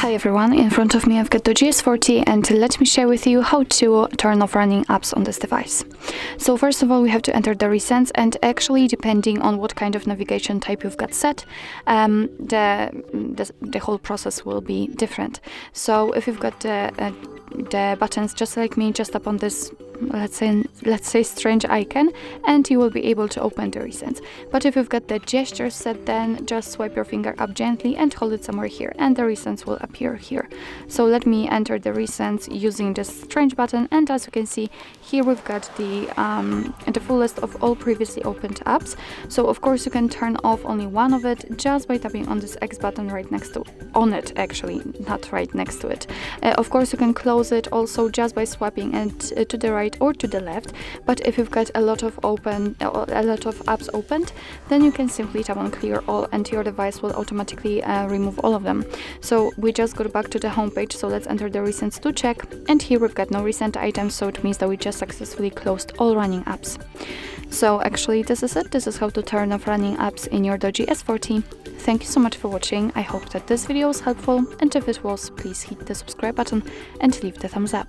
Hi everyone, in front of me I've got the DOOGEE S40 and let me share with you how to turn off running apps on this device. So first of all we have to enter the recents, and actually depending on what kind of navigation type you've got set, the whole process will be different. So if you've got the buttons just like me, just up on this let's say strange icon, and you will be able to open the recents. But if you've got the gesture set, then just swipe your finger up gently and hold it somewhere here and the recents will appear here. So let me enter the recents using this strange button, and as you can see here we've got the full list of all previously opened apps. So of course you can turn off only one of it just by tapping on this X button right next to actually not right next to it. Of course you can close it also just by swiping it to the right or to the left, but if you've got a lot of apps opened, then you can simply tap on clear all and your device will automatically remove all of them. So we just go back to the home page, so let's enter the recents to check, and here we've got no recent items, so it means that we just successfully closed all running apps. So actually this is it. This is how to turn off running apps in your DOOGEE S40. Thank you so much for watching. I hope that this video was helpful, and if it was, please hit the subscribe button and leave the thumbs up.